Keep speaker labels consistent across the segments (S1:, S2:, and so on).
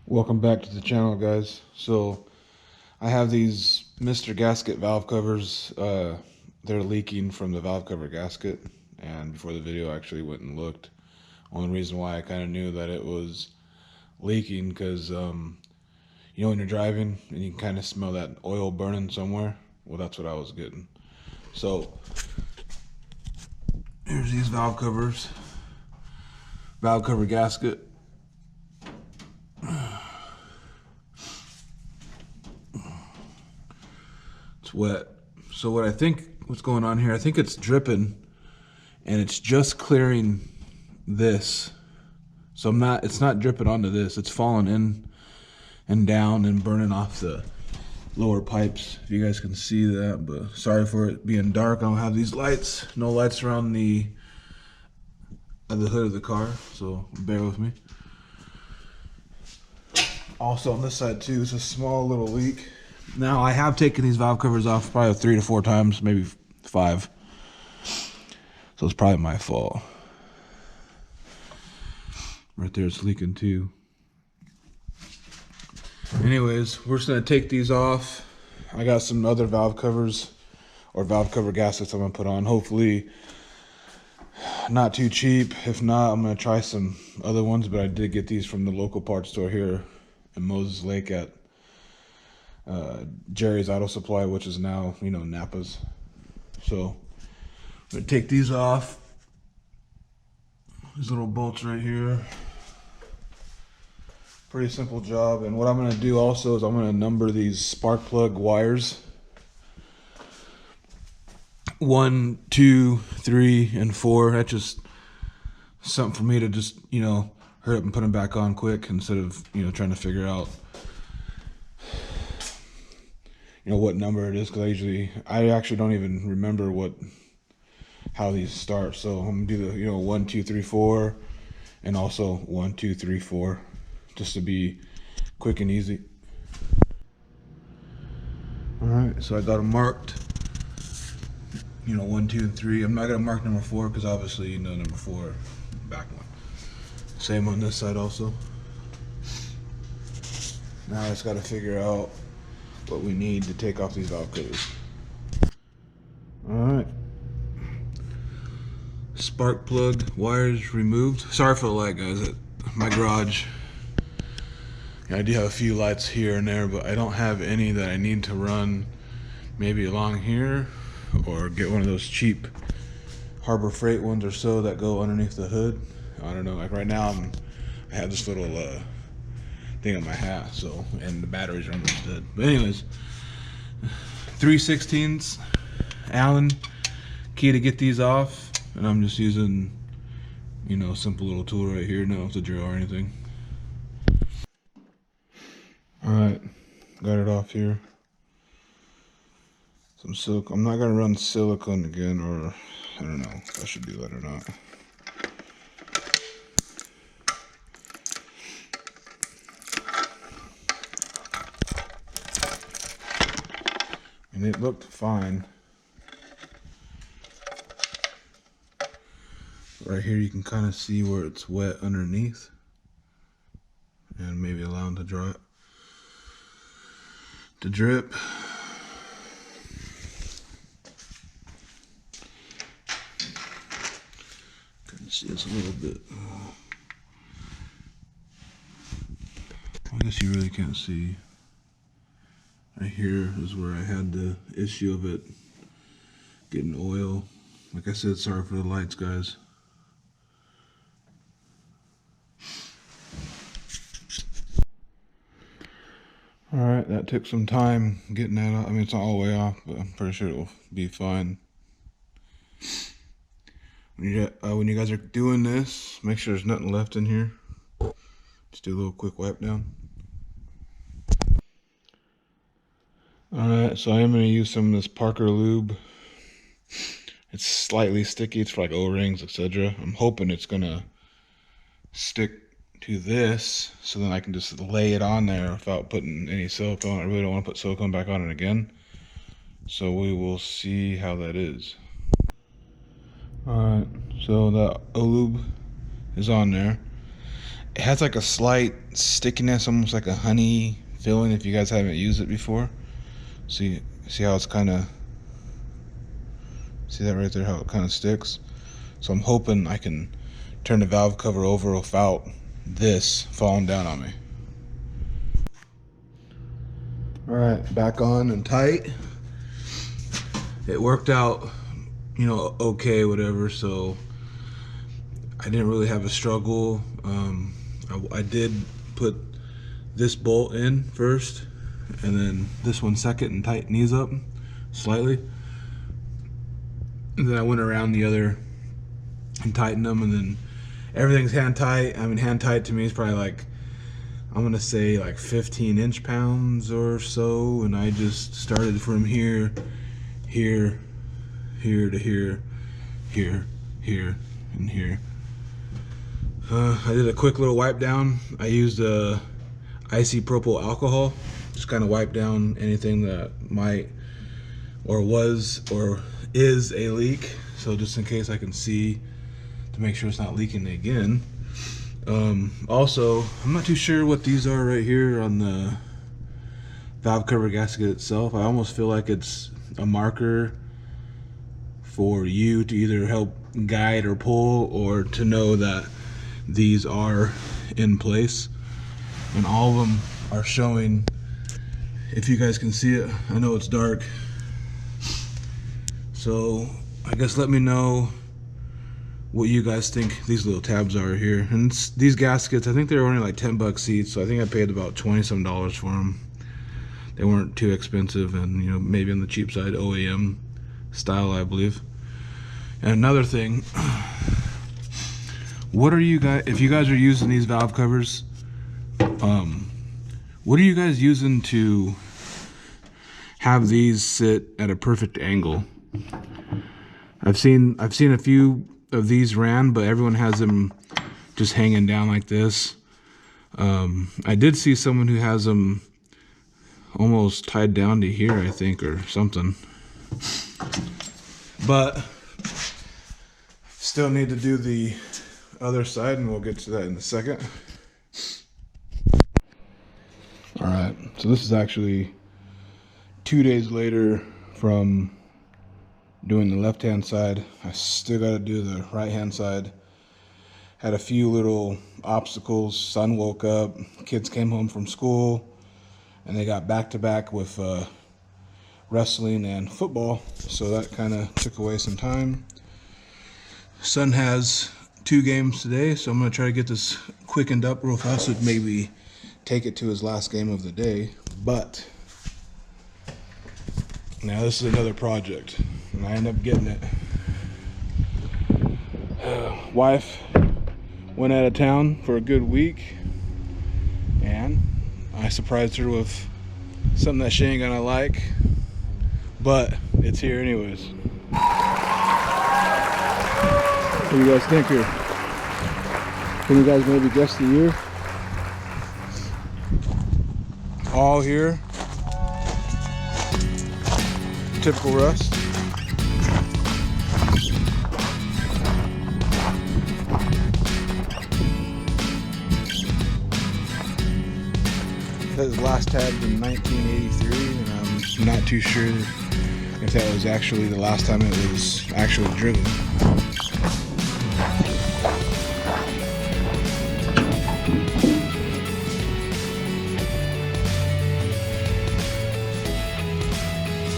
S1: Welcome back to the channel, guys. So I have these Mr. Gasket valve covers. They're leaking from the valve cover gasket, and before the video I actually went and looked. Only reason why I kind of knew that it was leaking because you know when you're driving and you can kind of smell that oil burning somewhere. Well, that's what I was getting. So here's these valve covers, valve cover gasket. It's wet. So what I think what's going on here, I think it's dripping and it's just clearing this. So it's not dripping onto this. It's falling in and down and burning off the lower pipes. If you guys can see that, but sorry for it being dark. I don't have these lights. No lights around the hood of the car, so bear with me. Also on this side too, it's a small little leak. Now I have taken these valve covers off probably 3 to 4 times, maybe 5. So it's probably my fault. Right there, it's leaking too. Anyways, we're just gonna take these off. I got some other valve covers or valve cover gaskets I'm gonna put on. Hopefully not too cheap. If not, I'm gonna try some other ones, but I did get these from the local parts store here in Moses Lake at Jerry's Auto Supply, which is now, you know, Napa's. So I'm gonna take these off. These little bolts right here. Pretty simple job. And what I'm gonna do also is I'm gonna number these spark plug wires. 1, 2, 3, and 4. That's just something for me to just, you know, hurry up and put them back on quick instead of, you know, trying to figure out, you know, what number it is, because I actually don't even remember how these start. So I'm gonna do the, you know, 1, 2, 3, 4, and also 1, 2, 3, 4, just to be quick and easy. All right, so I got them marked. You know, 1, 2, and 3. I'm not gonna mark number 4 because obviously, you know, number 4, back one. Same on this side also. Now I just gotta figure out what we need to take off these valve covers. All right. Spark plug wires removed. Sorry for the light, guys. At my garage, I do have a few lights here and there, but I don't have any that I need to run maybe along here, or get one of those cheap Harbor Freight ones or so that go underneath the hood. I don't know, like right now I have this little thing on my hat, so, and the batteries are almost dead. But anyways, 3/16 Allen key to get these off, and I'm just using, you know, a simple little tool right here, not with a drill or anything. Alright, got it off here. Some silicone. I'm not gonna run silicone again, or I don't know if I should do that or not. And it looked fine. Right here you can kind of see where it's wet underneath, and maybe allow it to dry, to drip. See, it's a little bit. I guess you really can't see. Right here is where I had the issue of it getting oil. Like I said, sorry for the lights, guys. Alright, that took some time getting that off. I mean, it's not all the way off, but I'm pretty sure it will be fine. When you guys are doing this, make sure there's nothing left in here. Just do a little quick wipe down. Alright, so I am going to use some of this Parker lube. It's slightly sticky. It's for like O-rings, etc. I'm hoping it's going to stick to this, so then I can just lay it on there without putting any silicone. I really don't want to put silicone back on it again. So we will see how that is. Alright, so the O-lube is on there. It has like a slight stickiness, almost like a honey feeling if you guys haven't used it before. See how it's kind of, see that right there, how it kind of sticks? So I'm hoping I can turn the valve cover over without this falling down on me. All right, back on and tight. It worked out, you know, okay, whatever, so I didn't really have a struggle. I did put this bolt in first, and then this one second, and tighten these up slightly. And then I went around the other and tightened them, and then everything's hand tight. I mean, hand tight to me is probably like, I'm gonna say like 15 inch-pounds or so, and I just started from here, here, here to here, here, here, and here. I did a quick little wipe down. I used isopropyl alcohol, just kind of wipe down anything that might or was or is a leak. So just in case I can see to make sure it's not leaking again. Also, I'm not too sure what these are right here on the valve cover gasket itself. I almost feel like it's a marker for you to either help guide or pull, or to know that these are in place. And all of them are showing, if you guys can see it. I know it's dark, so I guess let me know what you guys think these little tabs are here. And these gaskets, I think they were only like 10 bucks each, so I think I paid about $20-some for them. They weren't too expensive, and you know, maybe on the cheap side, OEM style, I believe. And another thing, what are you guys, if you guys are using these valve covers, what are you guys using to have these sit at a perfect angle? I've seen a few of these ran, but everyone has them just hanging down like this. I did see someone who has them almost tied down to here, I think, or something. But still need to do the other side, and we'll get to that in a second. All right, so this is actually 2 days later from doing the left-hand side. I still got to do the right-hand side. Had a few little obstacles. Son woke up, kids came home from school, and they got back-to-back with wrestling and football, so that kind of took away some time. Son has 2 games today, so I'm going to try to get this quickened up real fast, so maybe take it to his last game of the day. But now this is another project, and I end up getting it. Wife went out of town for a good week, and I surprised her with something that she ain't gonna like, but it's here anyways. What do you guys think here? Can you guys maybe guess the year? All here. Typical rust. That was last tabbed in 1983, and I'm not too sure if that was actually the last time it was actually driven.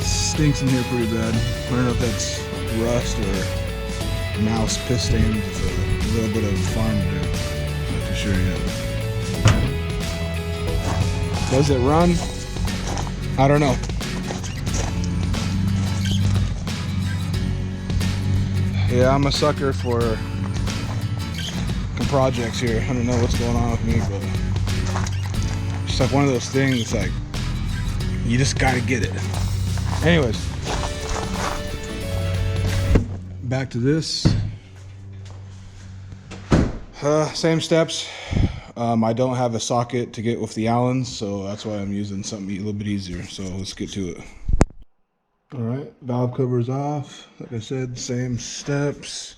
S1: Stinks in here pretty bad. I don't know if that's rust or mouse piss stains with a little bit of farm dirt. Not too sure yet. Does it run? I don't know. Yeah, I'm a sucker for projects here. I don't know what's going on with me, but it's like one of those things, it's like you just gotta get it. Anyways, back to this. Same steps. I don't have a socket to get with the Allens, so that's why I'm using something a little bit easier. So let's get to it. All right, valve cover's off. Like I said, same steps.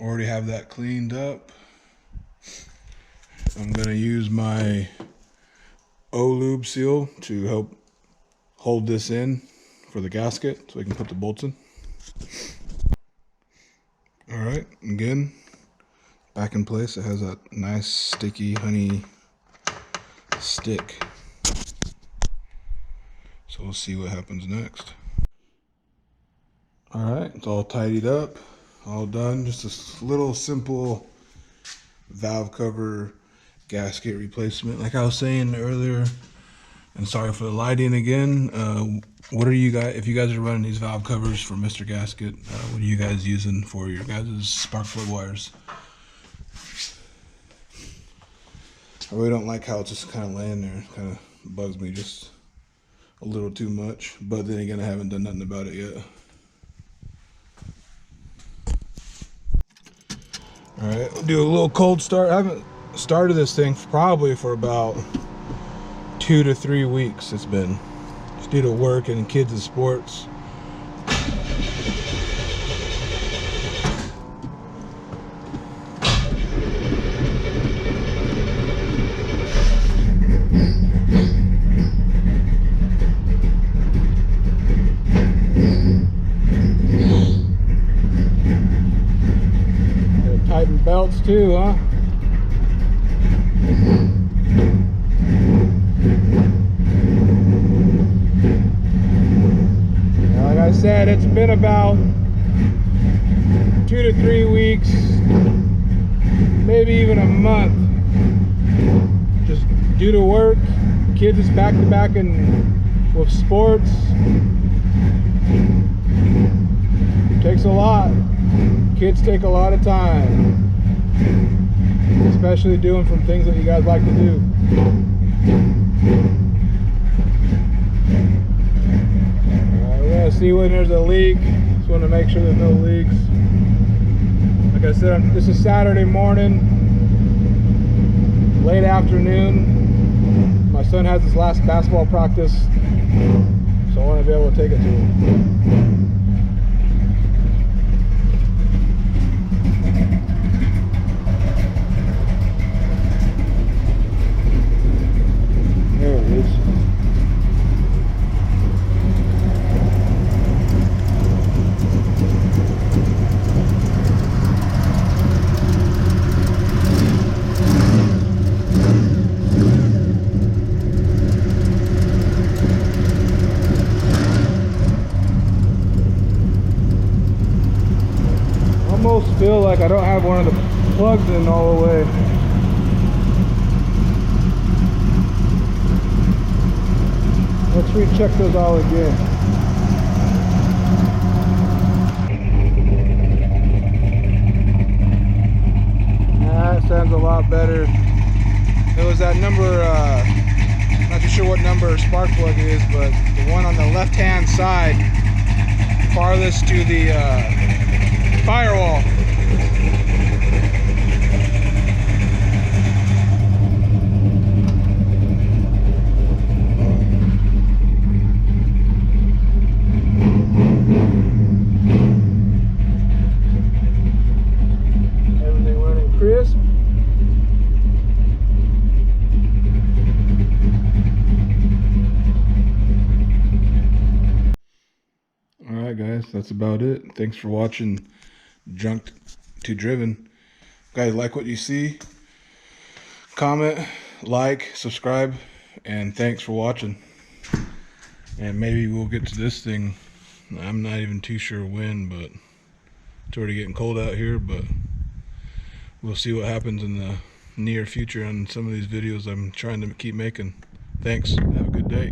S1: Already have that cleaned up. I'm gonna use my O-lube seal to help hold this in for the gasket so we can put the bolts in. All right, again, back in place. It has that nice sticky honey stick. So we'll see what happens next. All right, it's all tidied up, all done. Just a little simple valve cover gasket replacement. Like I was saying earlier, and sorry for the lighting again. What are you guys, if you guys are running these valve covers for Mr. Gasket, what are you guys using for your guys' spark plug wires? I really don't like how it's just kind of laying there. It kind of bugs me just a little too much. But then again, I haven't done nothing about it yet. All right, we'll do a little cold start. I haven't started this thing probably for about 2 to 3 weeks. It's been just due to work and kids and sports. Gotta tighten belts too, huh? Like I said, it's been about 2 to 3 weeks, maybe even a month. Just due to work, kids is back to back and with sports. It takes a lot. Kids take a lot of time, especially doing from things that you guys like to do. We're gonna see when there's a leak. Just want to make sure there's no leaks. Like I said, this is Saturday morning, late afternoon. My son has his last basketball practice, so I want to be able to take it to him. There it is. Almost feel like I don't have one of the plugs in all the way. Let's recheck those all again. That sounds a lot better. It was that number, not too sure what number spark plug it is, but the one on the left hand side, farthest to the firewall. Everything running crisp. Alright guys, that's about it. Thanks for watching Drunk to Driven. Guys, like what you see, comment, like, subscribe, and thanks for watching. And maybe we'll get to this thing. I'm not even too sure when, but it's already getting cold out here, but we'll see what happens in the near future on some of these videos I'm trying to keep making. Thanks. Have a good day.